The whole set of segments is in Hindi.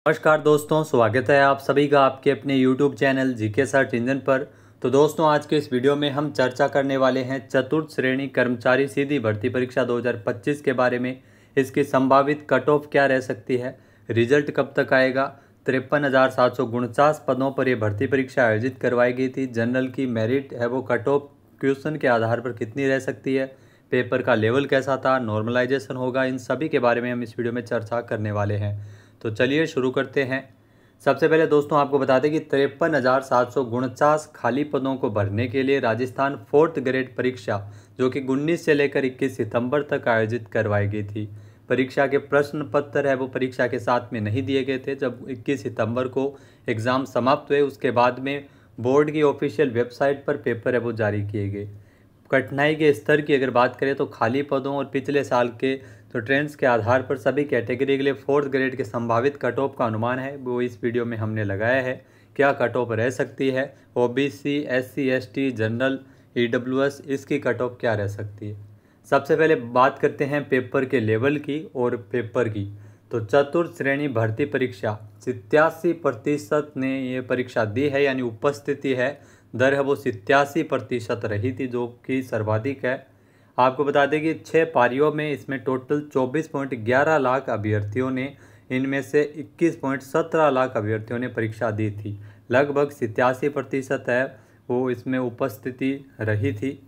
नमस्कार दोस्तों, स्वागत है आप सभी का आपके अपने YouTube channel GK search engine पर। तो दोस्तों, आज के इस वीडियो में हम चर्चा करने वाले हैं चतुर्थ श्रेणी कर्मचारी सीधी भर्ती परीक्षा 2025 के बारे में। इसकी संभावित कट ऑफ क्या रह सकती है, रिजल्ट कब तक आएगा, 53,749 पदों पर यह भर्ती परीक्षा आयोजित करवाई गई थी। जनरल की मेरिट है वो कट ऑफ क्वेश्चन के आधार पर कितनी रह सकती है, पेपर का लेवल कैसा था, नॉर्मलाइजेशन होगा, इन सभी के बारे में हम इस वीडियो में चर्चा करने वाले हैं। तो चलिए शुरू करते हैं। सबसे पहले दोस्तों आपको बता दें कि 53,749 खाली पदों को भरने के लिए राजस्थान 4th ग्रेड परीक्षा जो कि 19 से लेकर 21 सितंबर तक आयोजित करवाई गई थी। परीक्षा के प्रश्न पत्र है वो परीक्षा के साथ में नहीं दिए गए थे। जब 21 सितंबर को एग्ज़ाम समाप्त हुए उसके बाद में बोर्ड की ऑफिशियल वेबसाइट पर पेपर है वो जारी किए गए। कठिनाई के स्तर की अगर बात करें तो खाली पदों और पिछले साल के ट्रेंड्स के आधार पर सभी कैटेगरी के लिए 4th ग्रेड के संभावित कट ऑफ का अनुमान है वो इस वीडियो में हमने लगाया है। क्या कट ऑफ रह सकती है, OBC, SC, ST, general, EWS, इसकी कट ऑफ क्या रह सकती है। सबसे पहले बात करते हैं पेपर के लेवल की और पेपर की। तो चतुर्थ श्रेणी भर्ती परीक्षा 87% ने ये परीक्षा दी है, यानी उपस्थिति है दर है वो 87% रही थी, जो कि सर्वाधिक है। आपको बता दें कि 6 पारियों में इसमें टोटल 24.11 लाख अभ्यर्थियों ने, इनमें से 21.17 लाख अभ्यर्थियों ने परीक्षा दी थी। लगभग 87% है वो इसमें उपस्थिति रही थी।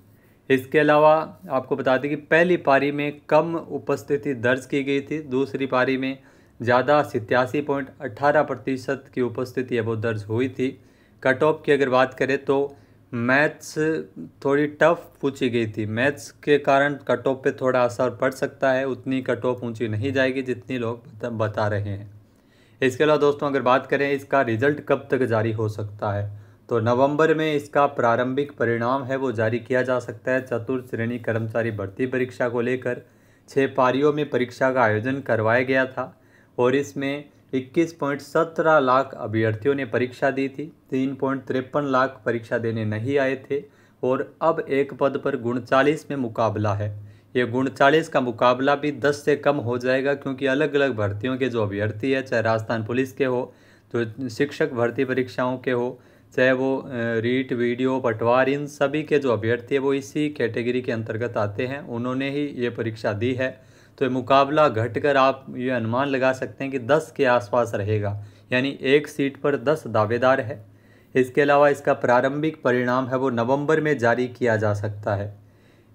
इसके अलावा आपको बता दें कि पहली पारी में कम उपस्थिति दर्ज की गई थी, दूसरी पारी में ज़्यादा 87.18% की उपस्थिति है वो दर्ज हुई थी। कट ऑफ की अगर बात करें तो मैथ्स थोड़ी टफ पूछी गई थी, मैथ्स के कारण कट ऑफ पे थोड़ा असर पड़ सकता है, उतनी कट ऑफ ऊँची नहीं जाएगी जितनी लोग बता रहे हैं। इसके अलावा दोस्तों अगर बात करें इसका रिजल्ट कब तक जारी हो सकता है, तो नवंबर में इसका प्रारंभिक परिणाम है वो जारी किया जा सकता है। चतुर्थ श्रेणी कर्मचारी भर्ती परीक्षा को लेकर 6 पारियों में परीक्षा का आयोजन करवाया गया था और इसमें 21.17 लाख अभ्यर्थियों ने परीक्षा दी थी। 3.53 लाख परीक्षा देने नहीं आए थे और अब एक पद पर 39 में मुकाबला है। ये 39 का मुकाबला भी 10 से कम हो जाएगा, क्योंकि अलग अलग भर्तियों के जो अभ्यर्थी है, चाहे राजस्थान पुलिस के हो, तो शिक्षक भर्ती परीक्षाओं के हो, चाहे वो रीट, वीडियो, पटवार, इन सभी के जो अभ्यर्थी है वो इसी कैटेगरी के अंतर्गत आते हैं, उन्होंने ही ये परीक्षा दी है। तो ये मुकाबला घटकर आप ये अनुमान लगा सकते हैं कि 10 के आसपास रहेगा, यानी एक सीट पर 10 दावेदार है। इसके अलावा इसका प्रारंभिक परिणाम है वो नवंबर में जारी किया जा सकता है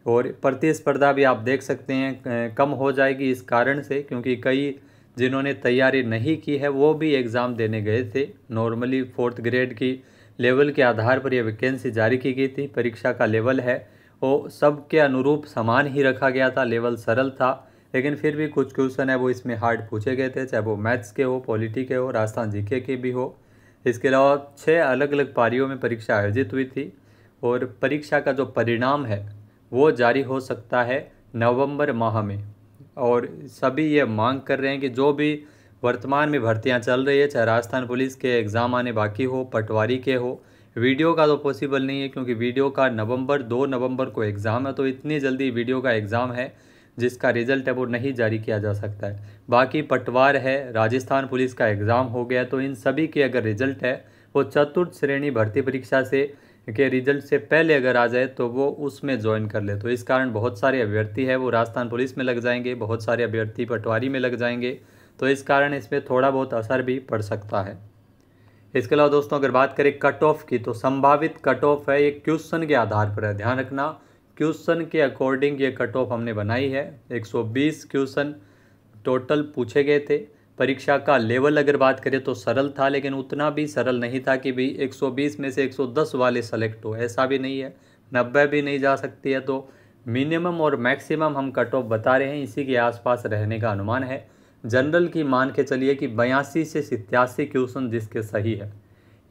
और प्रतिस्पर्धा भी आप देख सकते हैं कम हो जाएगी इस कारण से, क्योंकि कई जिन्होंने तैयारी नहीं की है वो भी एग्ज़ाम देने गए थे। नॉर्मली 4th ग्रेड की लेवल के आधार पर यह वैकेंसी जारी की गई थी। परीक्षा का लेवल है वो सबके अनुरूप समान ही रखा गया था, लेवल सरल था, लेकिन फिर भी कुछ क्वेश्चन है वो इसमें हार्ड पूछे गए थे, चाहे वो मैथ्स के हो, पॉलिटी के हो, राजस्थान जीके के भी हो। इसके अलावा 6 अलग अलग पारियों में परीक्षा आयोजित हुई थी और परीक्षा का जो परिणाम है वो जारी हो सकता है नवंबर माह में। और सभी ये मांग कर रहे हैं कि जो भी वर्तमान में भर्तियां चल रही है, चाहे राजस्थान पुलिस के एग्ज़ाम आने बाकी हो, पटवारी के हो, वीडियो का तो पॉसिबल नहीं है क्योंकि वीडियो का 2 नवंबर को एग्ज़ाम है, तो इतनी जल्दी वीडियो का एग्ज़ाम है जिसका रिजल्ट है वो नहीं जारी किया जा सकता है। बाकी पटवार है, राजस्थान पुलिस का एग्ज़ाम हो गया, तो इन सभी के अगर रिजल्ट है वो चतुर्थ श्रेणी भर्ती परीक्षा से के रिजल्ट से पहले अगर आ जाए तो वो उसमें ज्वाइन कर ले। तो इस कारण बहुत सारे अभ्यर्थी है वो राजस्थान पुलिस में लग जाएंगे, बहुत सारे अभ्यर्थी पटवारी में लग जाएंगे, तो इस कारण इसमें थोड़ा बहुत असर भी पड़ सकता है। इसके अलावा दोस्तों अगर बात करें कट ऑफ की, तो संभावित कट ऑफ है ये क्वेश्चन के आधार पर है, ध्यान रखना क्वेश्चन के अकॉर्डिंग ये कट ऑफ हमने बनाई है। 120 क्वेश्चन टोटल पूछे गए थे। परीक्षा का लेवल अगर बात करें तो सरल था, लेकिन उतना भी सरल नहीं था कि भाई 120 में से 110 वाले सेलेक्ट हो, ऐसा भी नहीं है, 90 भी नहीं जा सकती है। तो मिनिमम और मैक्सिमम हम कट ऑफ बता रहे हैं, इसी के आसपास रहने का अनुमान है। जनरल की मान के चलिए कि 82 से 87 क्वेश्चन जिसके सही है,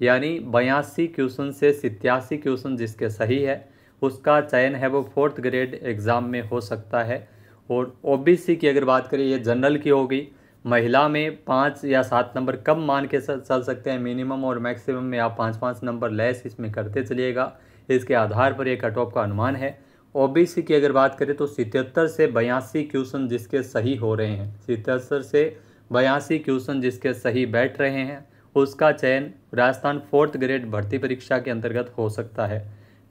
यानी 82 क्वेश्चन से 87 क्वेश्चन जिसके सही है उसका चयन है वो 4th ग्रेड एग्ज़ाम में हो सकता है। और ओबीसी की अगर बात करें, ये जनरल की होगी, महिला में 5 या 7 नंबर कम मान के चल सकते हैं, मिनिमम और मैक्सिमम में आप 5-5 नंबर लेस इसमें करते चलिएगा, इसके आधार पर ये कट ऑफ का अनुमान है। ओबीसी की अगर बात करें तो 77 से 82 क्वेश्चन जिसके सही हो रहे हैं, 77 से 82 क्वेश्चन जिसके सही बैठ रहे हैं उसका चयन राजस्थान 4th ग्रेड भर्ती परीक्षा के अंतर्गत हो सकता है।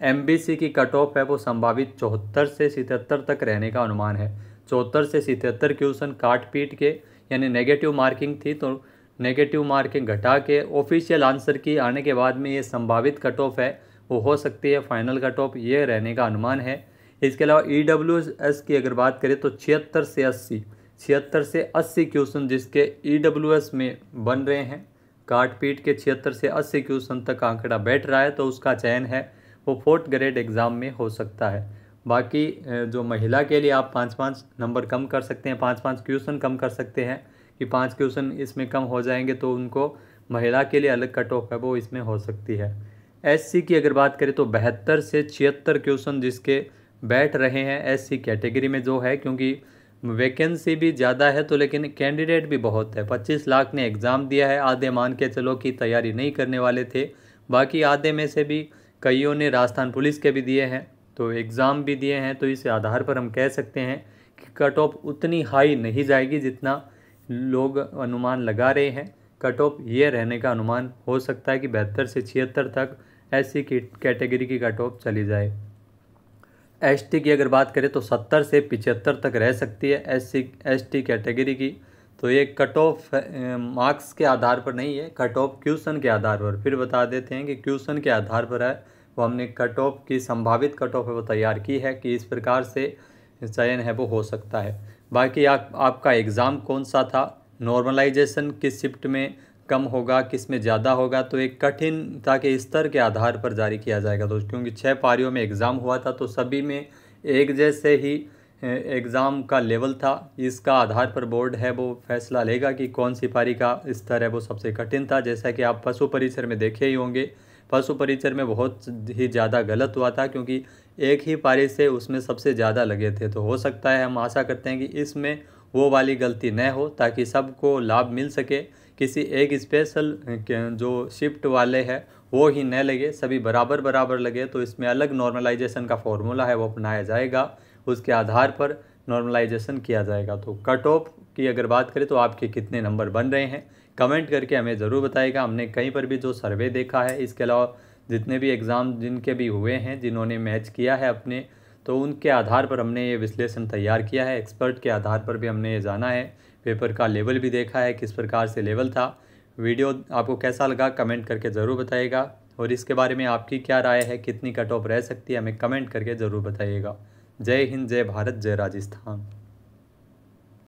MBC की कट ऑफ है वो संभावित 74 से 77 तक रहने का अनुमान है। 74 से 77 क्वेश्चन काट पीट के यानी नेगेटिव मार्किंग थी तो नेगेटिव मार्किंग घटा के ऑफिशियल आंसर की आने के बाद में ये संभावित कट ऑफ है वो हो सकती है। फाइनल कट ऑफ ये रहने का अनुमान है। इसके अलावा EWS की अगर बात करें तो 76 से 80 क्वेश्चन जिसके EWS में बन रहे हैं काट पीट के 76 से 80 क्वेश्चन तक आंकड़ा बैठ रहा है तो उसका चयन है वो 4th ग्रेड एग्ज़ाम में हो सकता है। बाकी जो महिला के लिए आप 5-5 नंबर कम कर सकते हैं, 5-5 क्वेश्चन कम कर सकते हैं कि 5 क्वेश्चन इसमें कम हो जाएंगे तो उनको महिला के लिए अलग कट ऑफ है वो इसमें हो सकती है। SC की अगर बात करें तो 72 से 76 क्वेश्चन जिसके बैठ रहे हैं SC कैटेगरी में जो है, क्योंकि वैकेंसी भी ज़्यादा है तो लेकिन कैंडिडेट भी बहुत है। 25 लाख ने एग्ज़ाम दिया है, आधे मान के चलो कि तैयारी नहीं करने वाले थे, बाकी आधे में से भी कईयों ने राजस्थान पुलिस के भी दिए हैं तो एग्ज़ाम भी दिए हैं। तो इस आधार पर हम कह सकते हैं कि कट ऑफ उतनी हाई नहीं जाएगी जितना लोग अनुमान लगा रहे हैं। कट ऑफ ये रहने का अनुमान हो सकता है कि 72 से 76 तक SC की कैटेगरी की कट ऑफ चली जाए। ST की अगर बात करें तो 70 से 75 तक रह सकती है ST कैटेगरी की। तो ये कट ऑफ मार्क्स के आधार पर नहीं है, कट ऑफ क्वेश्चन के आधार पर। फिर बता देते हैं कि क्वेश्चन के आधार पर है वो हमने कट ऑफ की संभावित कट ऑफ है वो तैयार की है कि इस प्रकार से चयन है वो हो सकता है। बाकी आपका एग्ज़ाम कौन सा था, नॉर्मलाइजेशन किस शिफ्ट में कम होगा किस में ज़्यादा होगा, तो एक कठिनता के स्तर के आधार पर जारी किया जाएगा दोस्तों। क्योंकि 6 पारियों में एग्ज़ाम हुआ था तो सभी में एक जैसे ही एग्ज़ाम का लेवल था। इसका आधार पर बोर्ड है वो फैसला लेगा कि कौन सी पारी का स्तर है वो सबसे कठिन था। जैसा कि आप पशु परिचर में देखे ही होंगे, पशु परिचर में बहुत ही ज़्यादा गलत हुआ था क्योंकि एक ही पारी से उसमें सबसे ज़्यादा लगे थे। तो हो सकता है, हम आशा करते हैं कि इसमें वो वाली गलती न हो ताकि सबको लाभ मिल सके। किसी एक स्पेशल जो शिफ्ट वाले हैं वो ही न लगे, सभी बराबर बराबर लगे। तो इसमें अलग नॉर्मलाइजेशन का फॉर्मूला है वो अपनाया जाएगा, उसके आधार पर नॉर्मलाइजेशन किया जाएगा। तो कट ऑफ की अगर बात करें तो आपके कितने नंबर बन रहे हैं कमेंट करके हमें ज़रूर बताइएगा। हमने कहीं पर भी जो सर्वे देखा है, इसके अलावा जितने भी एग्ज़ाम जिनके भी हुए हैं जिन्होंने मैच किया है अपने, तो उनके आधार पर हमने ये विश्लेषण तैयार किया है। एक्सपर्ट के आधार पर भी हमने ये जाना है, पेपर का लेवल भी देखा है किस प्रकार से लेवल था। वीडियो आपको कैसा लगा कमेंट करके ज़रूर बताइएगा, और इसके बारे में आपकी क्या राय है, कितनी कट ऑफ रह सकती है, हमें कमेंट करके ज़रूर बताइएगा। जय हिंद, जय भारत, जय राजस्थान।